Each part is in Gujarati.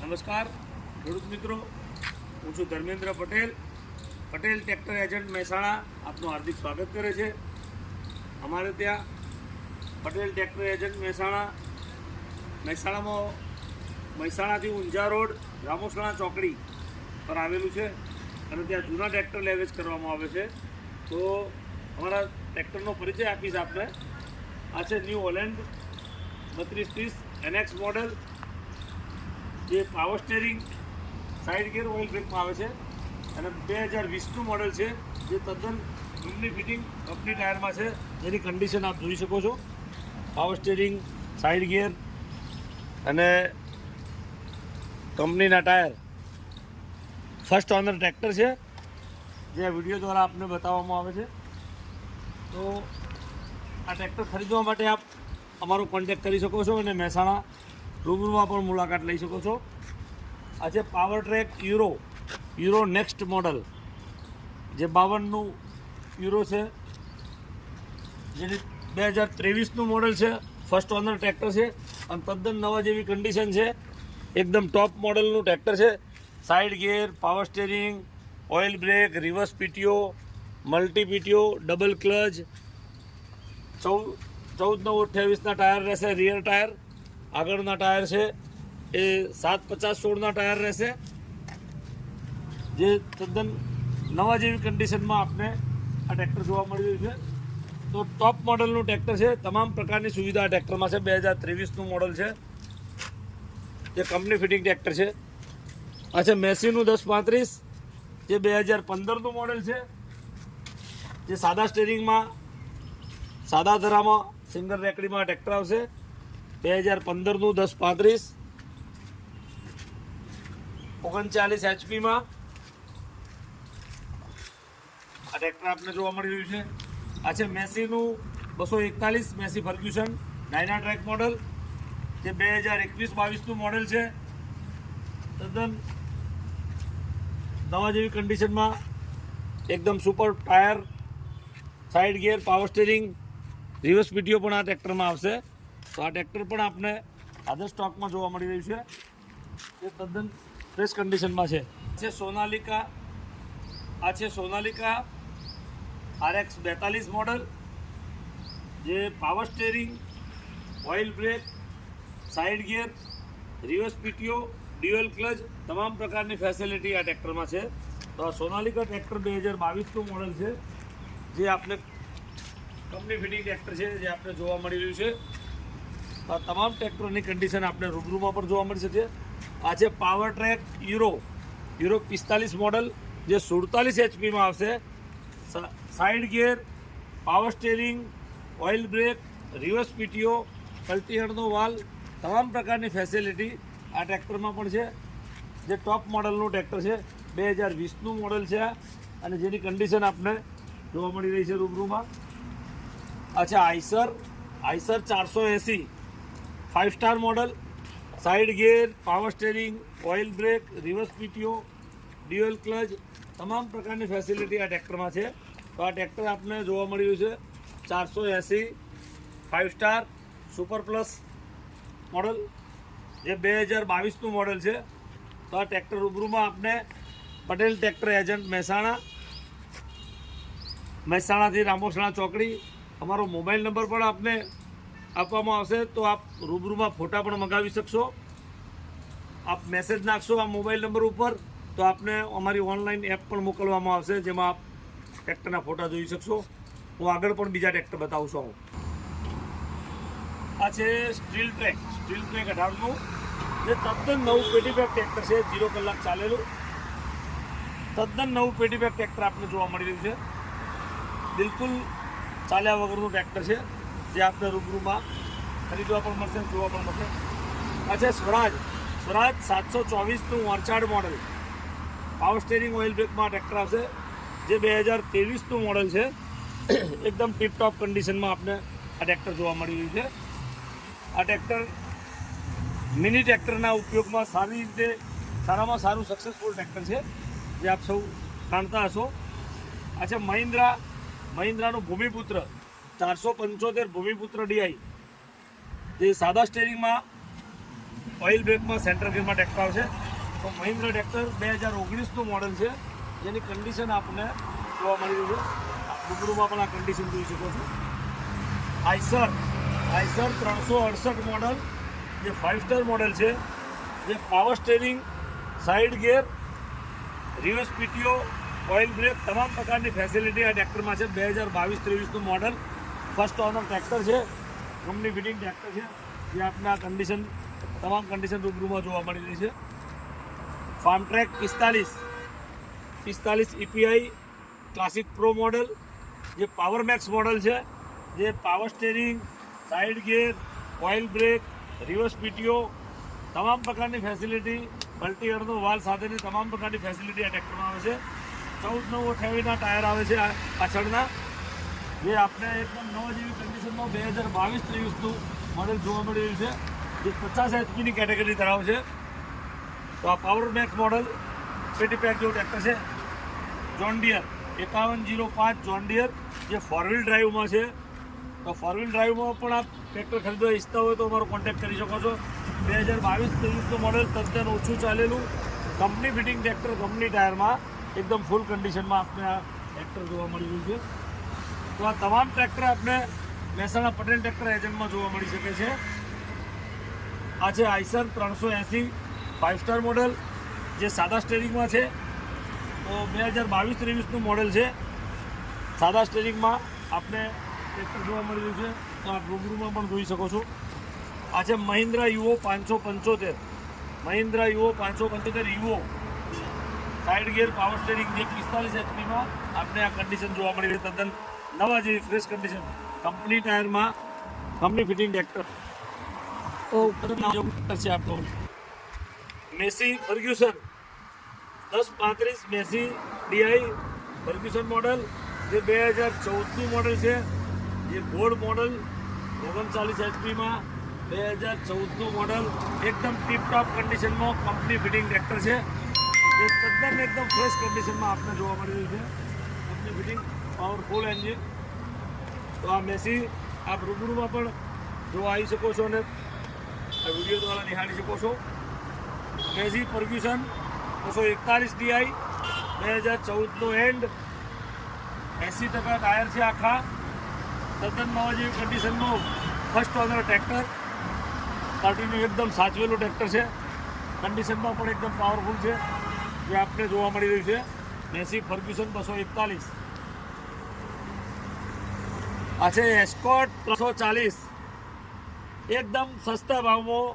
નમસ્કાર ખેડૂત મિત્રો, હું છું ધર્મેન્દ્ર પટેલ. પટેલ ટ્રેક્ટર એજન્ટ મહેસાણા આપનું હાર્દિક સ્વાગત કરે છે. અમારે ત્યાં પટેલ ટ્રેક્ટર એજન્ટ મહેસાણામાં મહેસાણાથી ઊંઝા રોડ રામોસણા ચોકડી પર આવેલું છે અને ત્યાં જૂના ટ્રેક્ટર લેવેચ કરવામાં આવે છે. તો અમારા ટ્રેક્ટરનો પરિચય આપીશ આપને. આ છે ન્યૂ હોલેન્ડ 3230 NX મોડલ, જે power steering, side gear, oil બ્રેકમાં આવે છે અને 2020નું મોડલ છે, જે તદ્દન કંપની ફિટિંગ કંપની ટાયરમાં છે. જેની કન્ડિશન આપ જોઈ શકો છો. પાવર સ્ટેરિંગ, સાઇડ ગિયર અને કંપનીના ટાયર. ફર્સ્ટ ઓનર ટ્રેક્ટર છે, જે વિડીયો દ્વારા આપને બતાવવામાં આવે છે. તો આ ટ્રેક્ટર ખરીદવા માટે આપ અમારો કોન્ટેક્ટ કરી શકો છો અને મહેસાણા રૂબરૂમાં પણ મુલાકાત લઈ શકો છો. આ છે Powertrac Euro next model, જે 52નું યુરો છે, જેની 2023નું મોડલ છે. ફર્સ્ટ ઓનર ટ્રેક્ટર છે અને તદ્દન નવા જેવી કન્ડિશન છે. એકદમ ટોપ મોડલનું ટ્રેક્ટર છે. Side gear, power steering, oil brake, reverse PTO, multi PTO, double clutch, 14/9/28ના ટાયર રહેશે. રિયર ટાયર, આગળના ટાયર છે એ 750/16ના ટાયર રહેશે, જે તદ્દન નવા જેવી કન્ડિશનમાં આપને આ ટ્રેક્ટર જોવા મળી રહ્યું છે. તો ટોપ મોડલનું ટ્રેક્ટર છે. તમામ પ્રકારની સુવિધા આ ટ્રેક્ટરમાં છે. 2023નું મોડલ છે, જે કંપની ફિટિંગ ટ્રેક્ટર છે. આ છે મેસીનું 1035, જે 2015નું મોડલ છે, જે સાદા સ્ટેરિંગમાં, સાદા ધરામાં, સિંગલ રેકડીમાં ટ્રેક્ટર આવશે. 2015નું 1035, 39 HP-માં આ ટ્રેક્ટર આપને જોવા મળી રહ્યું છે. આ છે મેસીનું 241, મેસી ફર્ગ્યુસન ડાયનાટ્રેક મોડલ, જે 2021-22નું મોડલ છે. તદ્દન નવા જેવી કન્ડિશનમાં, એકદમ super tyre, side gear, power steering, reverse PTO પણ આ ટ્રેક્ટરમાં આવશે. તો આ ટ્રેક્ટર પણ આપને આધર સ્ટોકમાં જોવા મળી રહ્યું છે, જે તદ્દન ફ્રેશ કન્ડિશનમાં છે. આ છે સોનાલિકા RX 42 મોડલ, જે power steering, oil break, side gear, reverse PTO, dual clutch, તમામ પ્રકારની ફેસિલિટી આ ટ્રેક્ટરમાં છે. તો આ સોનાલિકા ટ્રેક્ટર 2022નું મોડલ છે, જે આપને કંપની ફિટિંગ ટ્રેક્ટર છે, જે આપણે જોવા મળી રહ્યું છે. આ તમામ ટ્રેક્ટરોની કન્ડિશન આપણે રૂબરૂમાં પણ જોવા મળી શકે. આ છે પાવર ટ્રેક યુરો 45 મોડલ, જે 47 HP-માં આવશે. Side gear, power steering, oil brake, reverse PTO, કલ્ટીહળનો વાલ, તમામ પ્રકારની ફેસિલિટી આ ટ્રેક્ટરમાં પણ છે, જે ટોપ મોડલનું ટ્રેક્ટર છે. 2020નું મોડલ છે અને જેની કન્ડિશન આપને જોવા મળી રહી છે રૂબરૂમાં. આ છે Eicher 480 5 star model, side gear, power steering, oil brake, reverse PTO, dual clutch, તમામ પ્રકારની ફેસિલિટી આ ટ્રેક્ટરમાં છે. તો આ ટ્રેક્ટર આપને જોવા મળી રહ્યું છે 480 5 સ્ટાર સુપર પ્લસ મોડલ, જે 2022નું મોડલ છે. તો આ ટ્રેક્ટર રૂબરૂમાં આપને પટેલ ટ્રેક્ટર એજન્ટ મહેસાણાથી રામોસણા ચોકડી, અમારો મોબાઈલ નંબર પણ આપને આપવામાં આવશે. તો આપ રૂબરૂમાં ફોટા પણ મંગાવી શકશો. આપ મેસેજ નાખશો આ મોબાઈલ નંબર ઉપર, તો આપને અમારી ઓનલાઈન એપ પણ મોકલવામાં આવશે, જેમાં આપ ટ્રેક્ટરના ફોટા જોઈ શકશો. હું આગળ પણ બીજા ટ્રેક્ટર બતાવું છું. આ છે સ્ટીલ ટ્રેક 18નું, જે તદ્દન નવું પેટીપેક ટ્રેક્ટર છે. 0 કલાક ચાલેલું તદ્દન નવું પેટીપેક ટ્રેક્ટર આપને જોવા મળી રહ્યું છે. બિલકુલ ચાલ્યા વગરનું ટ્રેક્ટર છે, જે આપને રૂબરૂમાં ખરીદવા પણ મળશે, જોવા પણ મળશે. આ છે સ્વરાજ 724નું orchard model, power steering, oil બ્રેકમાં ટ્રેક્ટર આવશે, જે 2023નું મોડલ છે. એકદમ ટીપટોપ કન્ડિશનમાં આપને આ ટ્રેક્ટર જોવા મળી રહ્યું છે. આ ટ્રેક્ટર મિની ટ્રેક્ટરના ઉપયોગમાં સારી રીતે સારામાં સારું સક્સેસફુલ ટ્રેક્ટર છે, જે આપ સૌ જાણતા હશો. આ છે મહિન્દ્રાનું ભૂમિપુત્ર 475 ભૂમિપુત્ર DI, જે સાદા સ્ટેરિંગમાં ઓઇલ બ્રેકમાં સેન્ટર ગિયરમાં ટ્રેક્ટર આવશે. તો મહિન્દ્રા ટ્રેક્ટર 2019નું મોડલ છે, જેની કન્ડિશન આપણને જોવા મળી રહી છે. રૂબરૂમાં પણ આ કન્ડિશન જોઈ શકો છો. આઈસર 368 મોડલ, જે 5 સ્ટાર મોડલ છે, જે power steering, side gear, reverse PTO, oil break તમામ પ્રકારની ફેસિલિટી આ ટ્રેક્ટરમાં છે. 2022-23નું મોડલ, ફર્સ્ટ ઓનર ટ્રેક્ટર છે, કંપની ફિટિંગ ટ્રેક્ટર છે, જે આપને આ કન્ડિશન તમામ કન્ડિશન રૂબરૂમાં જોવા મળી રહી છે. Farm track 45 EPI classic pro model, જે પાવર મેક્સ મોડલ છે, જે power steering, side gear, oil brake, reverse PTO તમામ પ્રકારની ફેસિલિટી, મલ્ટીઅરનો વાલ સાથેની તમામ પ્રકારની ફેસિલિટી આ ટ્રેક્ટરમાં આવે છે. 14 ટાયર આવે છે પાછળના, જે આપણે એકદમ નવા જેવી કન્ડિશનમાં 2022-23નું મોડલ જોવા મળી રહ્યું છે, જે 50 HPની કેટેગરી ધરાવે છે. તો આ પાવર મેક્સ મોડલ પેટી પેક જેવું ટ્રેક્ટર છે. જોન ડિયર 5105 જોન ડિયર, જે 4 વ્હીલ ડ્રાઈવમાં છે. તો 4 વ્હીલ ડ્રાઈવમાં પણ આપ ટ્રેક્ટર ખરીદવા ઈચ્છતા હોય તો અમારો કોન્ટેક્ટ કરી શકો છો. 2022-23નું મોડલ, તદ્દન ઓછું ચાલેલું, કંપની ફિટિંગ ટ્રેક્ટર, કંપની ટાયરમાં એકદમ ફૂલ કન્ડિશનમાં આપણે આ ટ્રેક્ટર જોવા મળી રહ્યું છે. તો આ તમામ ટ્રેક્ટર આપણે મહેસાણા પટેલ ટ્રેક્ટર એજન્ટમાં જોવા મળી શકે છે. આ છે આઈસર 380 5 સ્ટાર મોડલ, જે સાદા સ્ટેરિંગમાં છે. તો 2022-23નું મોડલ છે, સાદા સ્ટેરિંગમાં આપણે ટ્રેક્ટર જોવા મળી રહ્યું છે. તો આપ રૂબરૂમાં પણ જોઈ શકો છો. આ છે Mahindra Yuvo 575, Mahindra Yuvo 575 Yuvo, side gear, power steering, જે 45 HPમાં આપણે આ કન્ડિશન જોવા મળી રહી છે. તદ્દન નવા જેવી ફ્રેશ કન્ડિશન, કંપની ટાયરમાં, કંપની ફિટિંગ ટ્રેક્ટર. છે આપણો Massey Ferguson 1035 Massey DI Ferguson model, જે 2014નું મોડલ છે, જે ગોલ્ડ મોડલ 39 HPમાં 2014નું મોડલ, એકદમ ટીપટોપ કન્ડિશનમાં કંપની ફિટિંગ ટ્રેક્ટર છે, જે તદ્દન એકદમ ફ્રેશ કન્ડિશનમાં આપણે જોવા મળી રહ્યું છે. Company fitting powerful engine. તો આ મેસી આપ રૂબરૂમાં પણ જોવા આવી શકો છો અને આ વિડીયો દ્વારા નિહાળી શકો છો. મેસી ફર્ગ્યુસન 241 DI 2014નો એન્ડ, 80% ટાયર છે આખા, તદ્દન નવા જેવી કન્ડિશનનું ફર્સ્ટ ઓનર ટ્રેક્ટર, પાર્ટીનું એકદમ સાચવેલું ટ્રેક્ટર છે. કન્ડિશનમાં પણ એકદમ પાવરફુલ છે, જે આપણે જોવા મળી રહ્યું છે. Massey Ferguson 241. આ છે એસ્કોર્ટ 340, એકદમ સસ્તા ભાવમાં,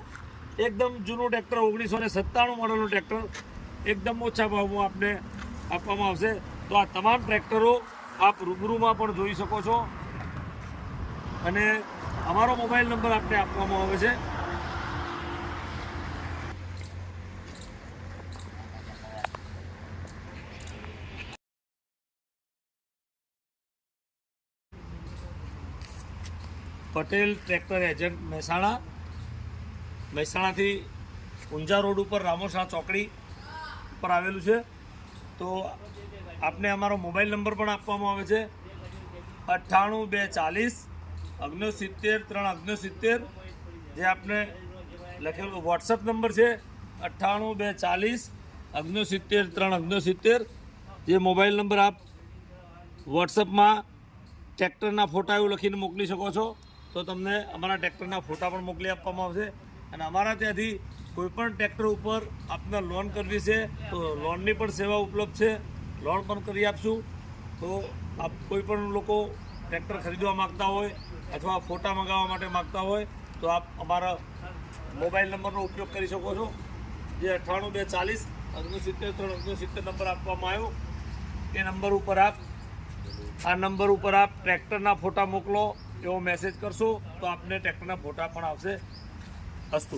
એકદમ જૂનું ટ્રેક્ટર, 1997 મોડલનું ટ્રેક્ટર, એકદમ ઓછા ભાવમાં આપને આપવામાં આવશે. તો આ તમામ ટ્રેક્ટરો આપ રૂબરૂમાં પણ જોઈ શકો છો, અને અમારો મોબાઈલ નંબર આપને આપવામાં આવે છે. પટેલ ટ્રેક્ટર એજન્ટ મહેસાણાથી ઊંઝા રોડ ઉપર રામોસા ચોકડી પર આવેલું છે. તો આપને અમારો મોબાઈલ નંબર પણ આપવામાં આવે છે 9824097369, જે આપને લખેલું વોટ્સઅપ નંબર છે 9824097369. જે મોબાઈલ નંબર આપ વોટ્સઅપમાં ટ્રેક્ટરના ફોટા એવું લખીને મોકલી શકો છો, તો તમને અમારા ટ્રેક્ટરના ફોટા પણ મોકલી આપવામાં આવશે. અને અમારા ત્યાંથી કોઈપણ ટ્રેક્ટર ઉપર આપને લોન કરવી છે તો લોનની પણ સેવા ઉપલબ્ધ છે, લોન પણ કરી આપશું. તો આપ કોઈપણ લોકો ટ્રેક્ટર ખરીદવા માગતા હોય અથવા ફોટા મંગાવવા માટે માગતા હોય તો આપ અમારા મોબાઈલ નંબરનો ઉપયોગ કરી શકો છો, જે 9824097369 નંબર આપવામાં આવ્યો. એ નંબર ઉપર આપ ટ્રેક્ટરના ફોટા મોકલો એવો મેસેજ કરશો તો આપને ટ્રેક્ટરના ફોટા પણ આવશે. અસ્તુ.